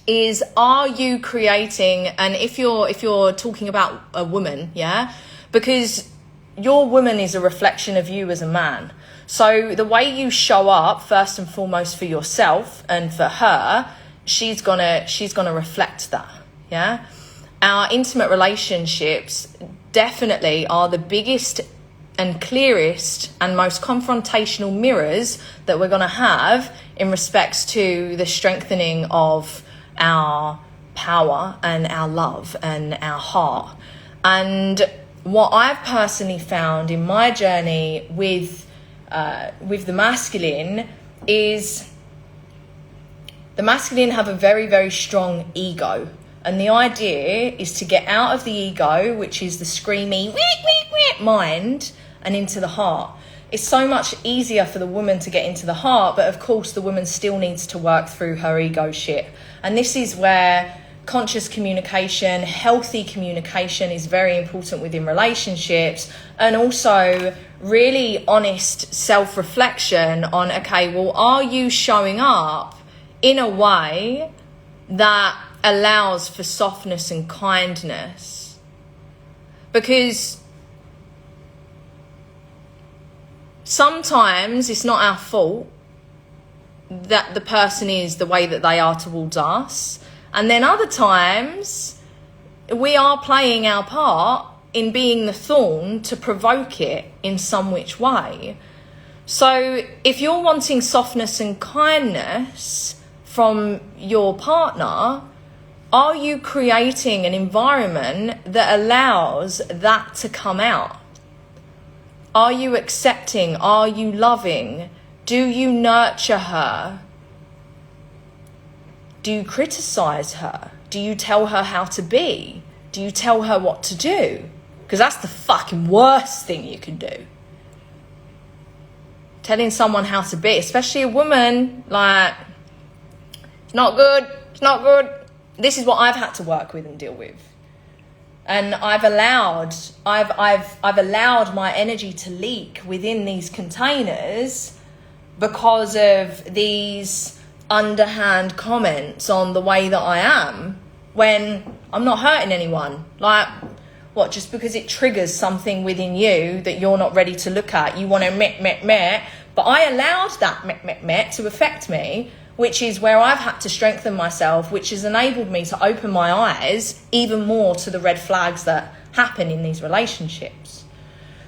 is, are you creating, and if you're talking about a woman, yeah, because your woman is a reflection of you as a man. So the way you show up, first and foremost, for yourself and for her, she's gonna reflect that. Yeah, our intimate relationships definitely are the biggest and clearest and most confrontational mirrors that we're gonna have in respects to the strengthening of our power and our love and our heart. And what I've personally found in my journey with the masculine is the masculine have a very, very strong ego. And the idea is to get out of the ego, which is the screamy mind, and into the heart. It's so much easier for the woman to get into the heart, but of course the woman still needs to work through her ego shit. And this is where conscious communication, healthy communication is very important within relationships, and also really honest self-reflection on, okay, well, are you showing up in a way that allows for softness and kindness? Because sometimes it's not our fault that the person is the way that they are towards us. And then other times we are playing our part in being the thorn to provoke it in some which way. So if you're wanting softness and kindness from your partner, are you creating an environment that allows that to come out? Are you accepting? Are you loving? Do you nurture her? Do you criticize her? Do you tell her how to be? Do you tell her what to do? Because that's the fucking worst thing you can do. Telling someone how to be, especially a woman, like, it's not good, it's not good. This is what I've had to work with and deal with. And I've allowed my energy to leak within these containers because of these underhand comments on the way that I am, when I'm not hurting anyone. Like, what, just because it triggers something within you that you're not ready to look at, you want to meh, but I allowed that meh to affect me, which is where I've had to strengthen myself, which has enabled me to open my eyes even more to the red flags that happen in these relationships.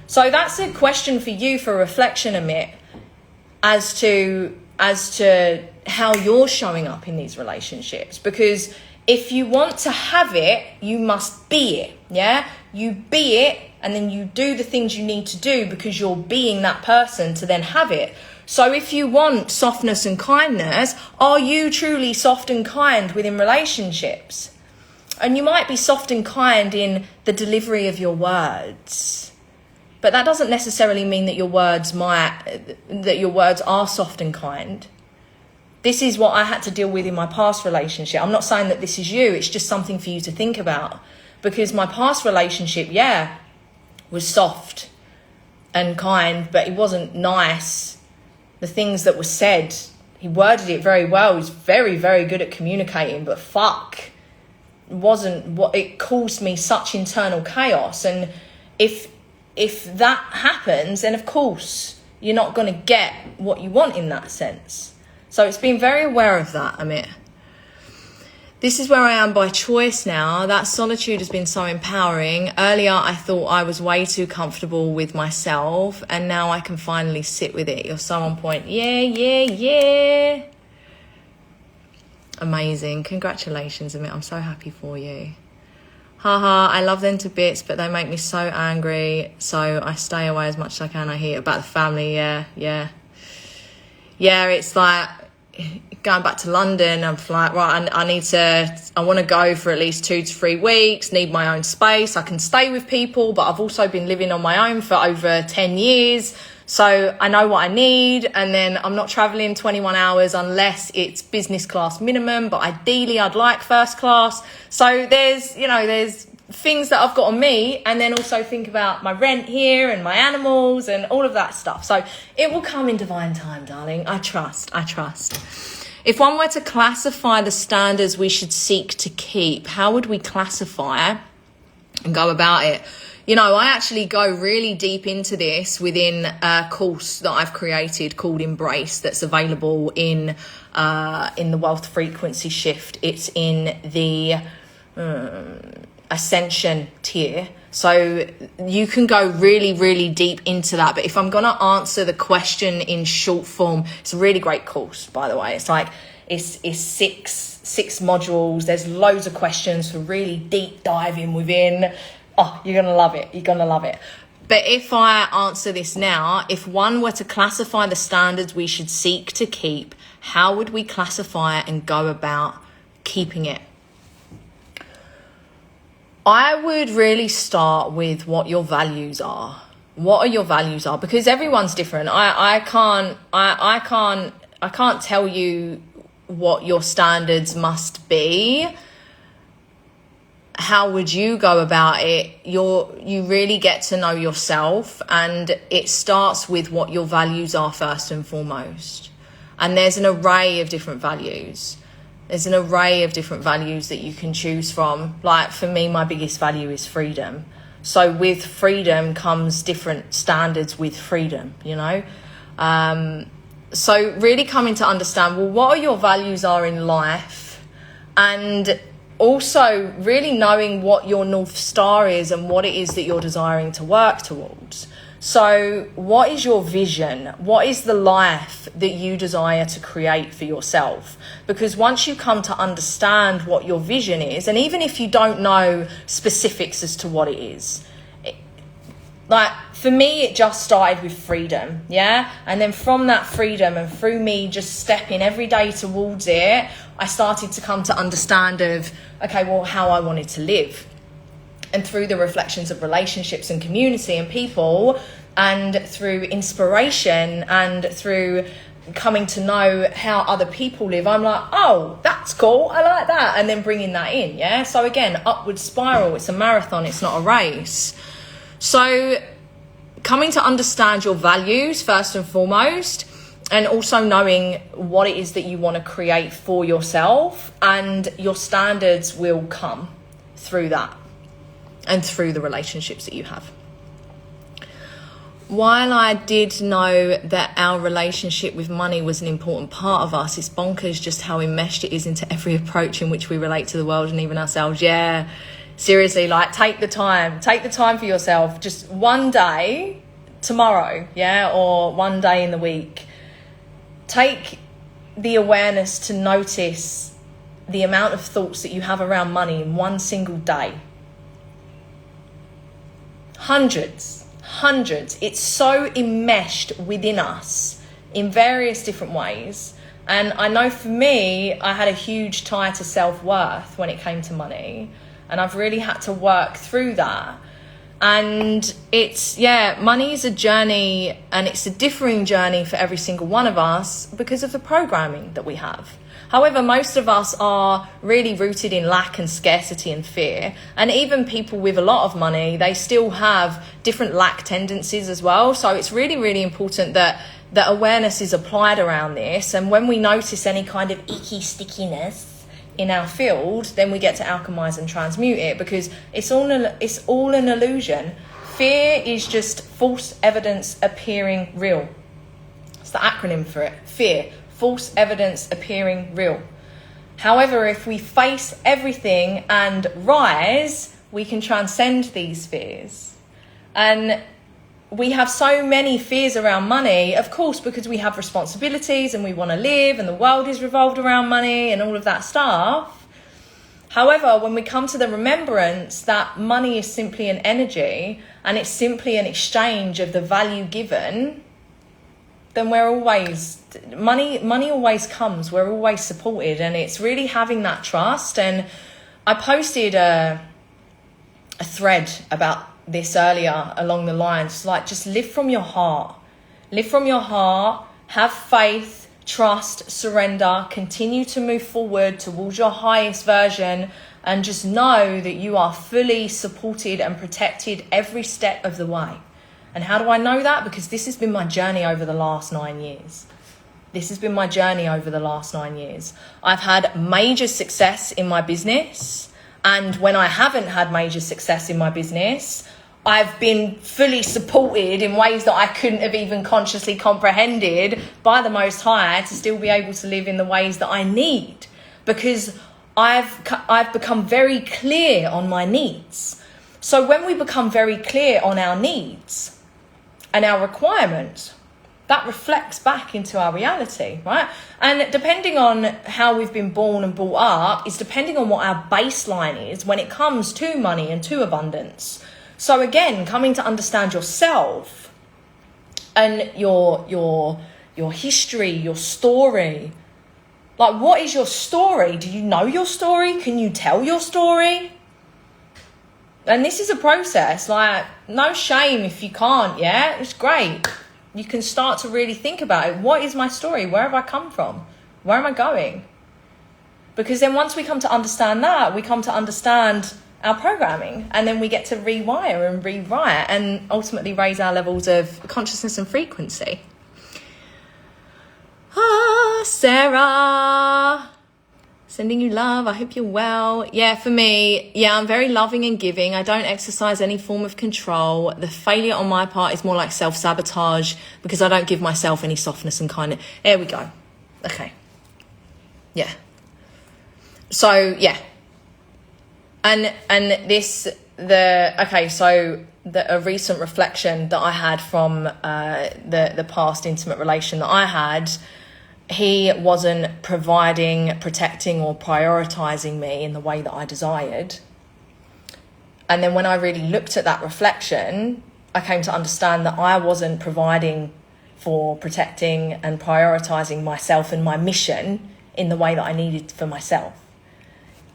So that's a question for you for reflection, Amit, as to how you're showing up in these relationships. Because if you want to have it, you must be it, yeah? You be it, and then you do the things you need to do because you're being that person to then have it. So if you want softness and kindness, are you truly soft and kind within relationships? And you might be soft and kind in the delivery of your words, but that doesn't necessarily mean that your words are soft and kind. This is what I had to deal with in my past relationship. I'm not saying that this is you. It's just something for you to think about, because my past relationship, was soft and kind, but it wasn't nice. The things that were said, he worded it very well. He's very, very good at communicating, but it caused me such internal chaos. And if that happens, then of course you're not going to get what you want in that sense. So it's being very aware of that, Amit. This is where I am by choice now. That solitude has been so empowering. Earlier, I thought I was way too comfortable with myself, and now I can finally sit with it. You're so on point. Yeah. Amazing. Congratulations, Amit. I'm so happy for you. Haha, I love them to bits, but they make me so angry. So I stay away as much as I can. I hear about the family. Yeah, it's like going back to London. I'm like, right, I want to go for at least 2 to 3 weeks, need my own space. I can stay with people, but I've also been living on my own for over 10 years. So I know what I need, and then I'm not traveling 21 hours unless it's business class minimum, but ideally I'd like first class. So there's things that I've got on me, and then also think about my rent here and my animals and all of that stuff. So it will come in divine time, darling. I trust. If one were to classify the standards we should seek to keep, how would we classify and go about it? I actually go really deep into this within a course that I've created called Embrace, that's available in the Wealth Frequency Shift. It's in the Ascension tier. So you can go really, really deep into that. But if I'm going to answer the question in short form, it's a really great course, by the way. It's like, it's six modules. There's loads of questions for really deep diving within. Oh, you're going to love it. You're going to love it. But if I answer this now, if one were to classify the standards we should seek to keep, how would we classify it and go about keeping it? I would really start with what your values are. What are your values are? Because everyone's different. I can't tell you what your standards must be. How would you go about it? You really get to know yourself, and it starts with what your values are first and foremost. And there's an array of different values. There's an array of different values that you can choose from. Like for me, my biggest value is freedom. So with freedom comes different standards with freedom, So really coming to understand, well, what are your values are in life, and also really knowing what your North Star is and what it is that you're desiring to work towards. So what is your vision? What is the life that you desire to create for yourself? Because once you come to understand what your vision is, and even if you don't know specifics as to what it is, like for me, it just started with freedom, yeah? And then from that freedom and through me just stepping every day towards it, I started to come to understand how I wanted to live. And through the reflections of relationships and community and people, and through inspiration and through coming to know how other people live, I'm like, oh, that's cool, I like that, and then bringing that in. Yeah, so again, upward spiral. It's a marathon, it's not a race. So coming to understand your values first and foremost, and also knowing what it is that you want to create for yourself, and your standards will come through that and through the relationships that you have. While I did know that our relationship with money was an important part of us, it's bonkers just how enmeshed it is into every approach in which we relate to the world and even ourselves. Yeah, seriously, like take the time for yourself. Just one day, tomorrow, yeah, or one day in the week. Take the awareness to notice the amount of thoughts that you have around money in one single day. Hundreds. It's so enmeshed within us in various different ways. And I know for me, I had a huge tie to self-worth when it came to money. And I've really had to work through that. And it's, money is a journey, and it's a differing journey for every single one of us because of the programming that we have. However, most of us are really rooted in lack and scarcity and fear. And even people with a lot of money, they still have different lack tendencies as well. So it's really, really important that awareness is applied around this. And when we notice any kind of icky stickiness in our field, then we get to alchemize and transmute it, because it's all an illusion. Fear is just false evidence appearing real. It's the acronym for it. Fear. False evidence appearing real. However, if we face everything and rise, we can transcend these fears. And we have so many fears around money, of course, because we have responsibilities and we want to live, and the world is revolved around money and all of that stuff. However, when we come to the remembrance that money is simply an energy and it's simply an exchange of the value given, then we're always, money always comes, we're always supported. And it's really having that trust. And I posted a thread about this earlier along the lines, like, just live from your heart. Live from your heart, have faith, trust, surrender, continue to move forward towards your highest version, and just know that you are fully supported and protected every step of the way. And how do I know that? Because this has been my journey over the last 9 years. I've had major success in my business. And when I haven't had major success in my business, I've been fully supported in ways that I couldn't have even consciously comprehended by the Most High to still be able to live in the ways that I need. Because I've become very clear on my needs. So when we become very clear on our needs and our requirements, that reflects back into our reality, right? And depending on how we've been born and brought up is depending on what our baseline is when it comes to money and to abundance. So again, coming to understand yourself and your history, your story. Like, what is your story? Do you know your story? Can you tell your story? And this is a process, like, no shame if you can't, yeah? It's great. You can start to really think about it. What is my story? Where have I come from? Where am I going? Because then once we come to understand that, we come to understand our programming, and then we get to rewire and rewrite and ultimately raise our levels of consciousness and frequency. Sarah, sending you love. I hope you're well. Yeah, for me, I'm very loving and giving. I don't exercise any form of control. The failure on my part is more like self-sabotage, because I don't give myself any softness and kindness. There we go. Okay. Yeah. So, yeah. And this, a recent reflection that I had from the past intimate relation that I had, he wasn't providing, protecting, or prioritizing me in the way that I desired. And then when I really looked at that reflection, I came to understand that I wasn't providing for, protecting, and prioritizing myself and my mission in the way that I needed for myself.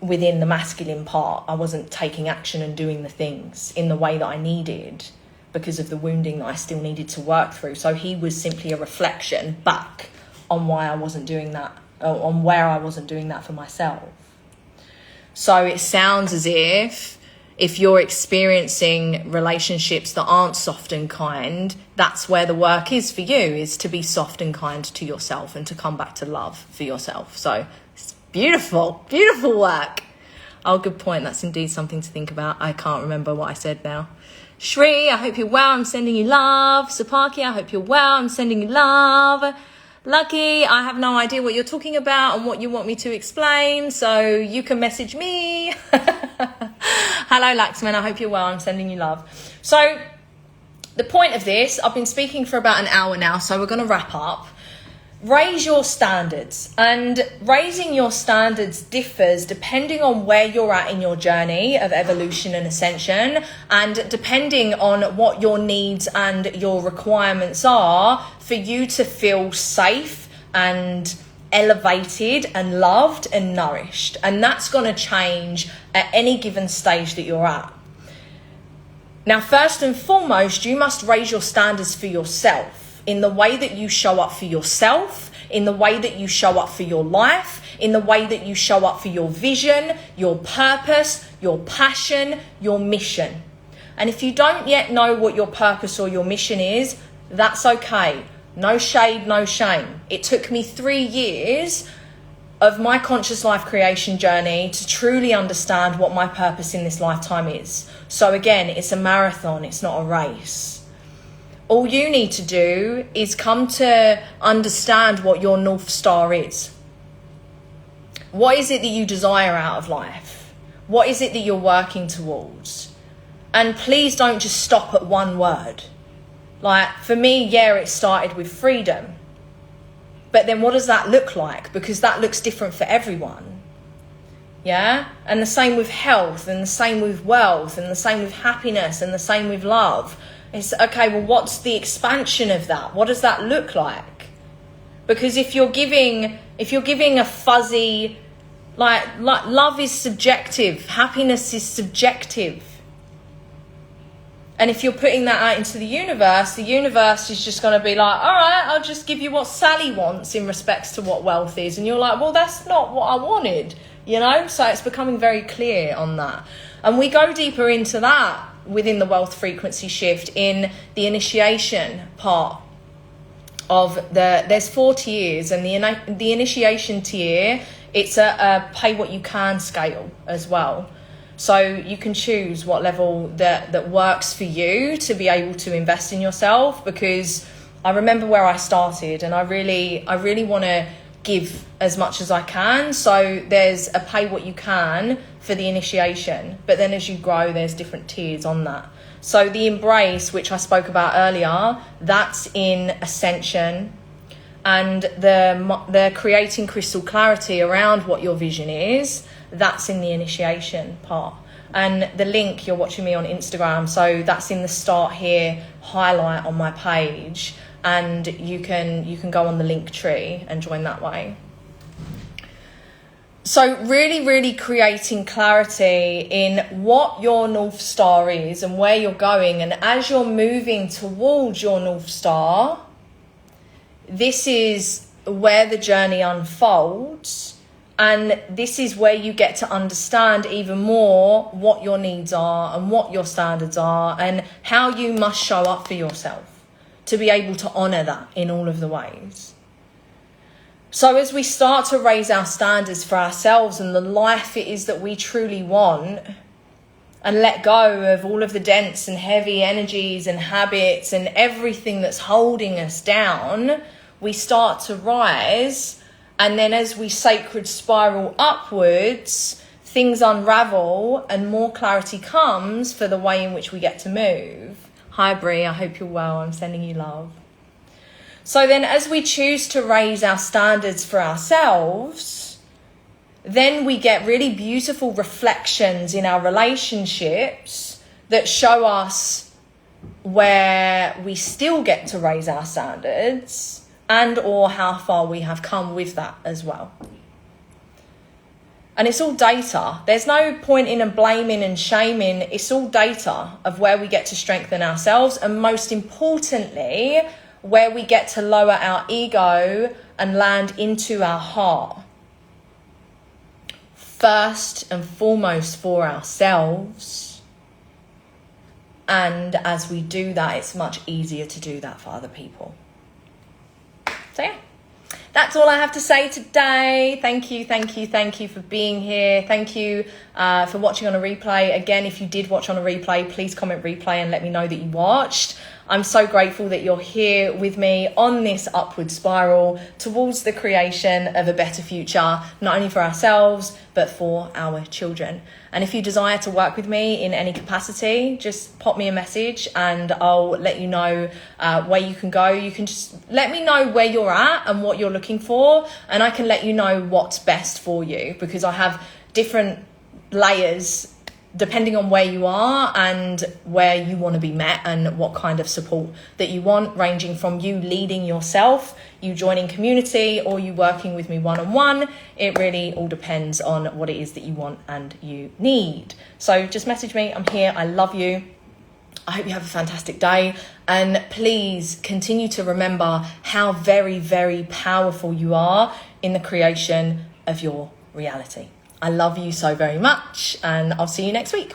Within the masculine part, I wasn't taking action and doing the things in the way that I needed because of the wounding that I still needed to work through. So he was simply a reflection back on why I wasn't doing that, or on where I wasn't doing that for myself. So it sounds as if you're experiencing relationships that aren't soft and kind, that's where the work is for you, is to be soft and kind to yourself and to come back to love for yourself. So it's beautiful, beautiful work. Oh, good point. That's indeed something to think about. I can't remember what I said now. Shri, I hope you're well. I'm sending you love. Sapaki, I hope you're well. I'm sending you love. Lucky, I have no idea what you're talking about and what you want me to explain, so you can message me. Hello, Laxman, I hope you're well. I'm sending you love. So the point of this, I've been speaking for about an hour now, so we're going to wrap up. Raise your standards, and raising your standards differs depending on where you're at in your journey of evolution and ascension, and depending on what your needs and your requirements are for you to feel safe and elevated and loved and nourished. And that's going to change at any given stage that you're at. Now, first and foremost, you must raise your standards for yourself, in the way that you show up for yourself, in the way that you show up for your life, in the way that you show up for your vision, your purpose, your passion, your mission. And if you don't yet know what your purpose or your mission is, that's okay. No shade, no shame. It took me 3 years of my conscious life creation journey to truly understand what my purpose in this lifetime is. So again, it's a marathon, it's not a race. All you need to do is come to understand what your North Star is. What is it that you desire out of life? What is it that you're working towards? And please don't just stop at one word. Like, for me, yeah, it started with freedom. But then what does that look like? Because that looks different for everyone. Yeah? And the same with health, and the same with wealth, and the same with happiness, and the same with love. It's okay, well, what's the expansion of that? What does that look like? Because if you're giving a fuzzy, like love is subjective, happiness is subjective. And if you're putting that out into the universe is just going to be like, all right, I'll just give you what Sally wants in respects to what wealth is. And you're like, well, that's not what I wanted, you know? So it's becoming very clear on that. And we go deeper into that within the wealth frequency shift in the initiation part of there's 4 tiers, and the initiation tier, it's a pay what you can scale as well. So you can choose what level that works for you to be able to invest in yourself, because I remember where I started, and I really want to give as much as I can. So there's a pay what you can for the initiation, but then as you grow, there's different tiers on that. So the embrace, which I spoke about earlier, that's in ascension, and the creating crystal clarity around what your vision is, that's in the initiation part. And the link, you're watching me on Instagram, so that's in the start here highlight on my page, and you can go on the link tree and join that way. So really creating clarity in what your North Star is and where you're going. And as you're moving towards your North Star, this is where the journey unfolds. And this is where you get to understand even more what your needs are and what your standards are and how you must show up for yourself to be able to honour that in all of the ways. So as we start to raise our standards for ourselves and the life it is that we truly want, and let go of all of the dense and heavy energies and habits and everything that's holding us down, we start to rise. And then as we sacred spiral upwards, things unravel and more clarity comes for the way in which we get to move. Hi Brie, I hope you're well. I'm sending you love. So then as we choose to raise our standards for ourselves, then we get really beautiful reflections in our relationships that show us where we still get to raise our standards and or how far we have come with that as well. And it's all data. There's no point in blaming and shaming. It's all data of where we get to strengthen ourselves, and most importantly, where we get to lower our ego and land into our heart, first and foremost for ourselves. And as we do that, it's much easier to do that for other people. So yeah, that's all I have to say today. Thank you for being here. Thank you for watching on a replay. Again, if you did watch on a replay, please comment replay and let me know that you watched. I'm so grateful that you're here with me on this upward spiral towards the creation of a better future, not only for ourselves, but for our children. And if you desire to work with me in any capacity, just pop me a message and I'll let you know where you can go. You can just let me know where you're at and what you're looking for, and I can let you know what's best for you, because I have different layers depending on where you are and where you want to be met and what kind of support that you want, ranging from you leading yourself, you joining community, or you working with me one-on-one. It really all depends on what it is that you want and you need. So just message me. I'm here. I love you. I hope you have a fantastic day, and please continue to remember how very, very powerful you are in the creation of your reality. I love you so very much, and I'll see you next week.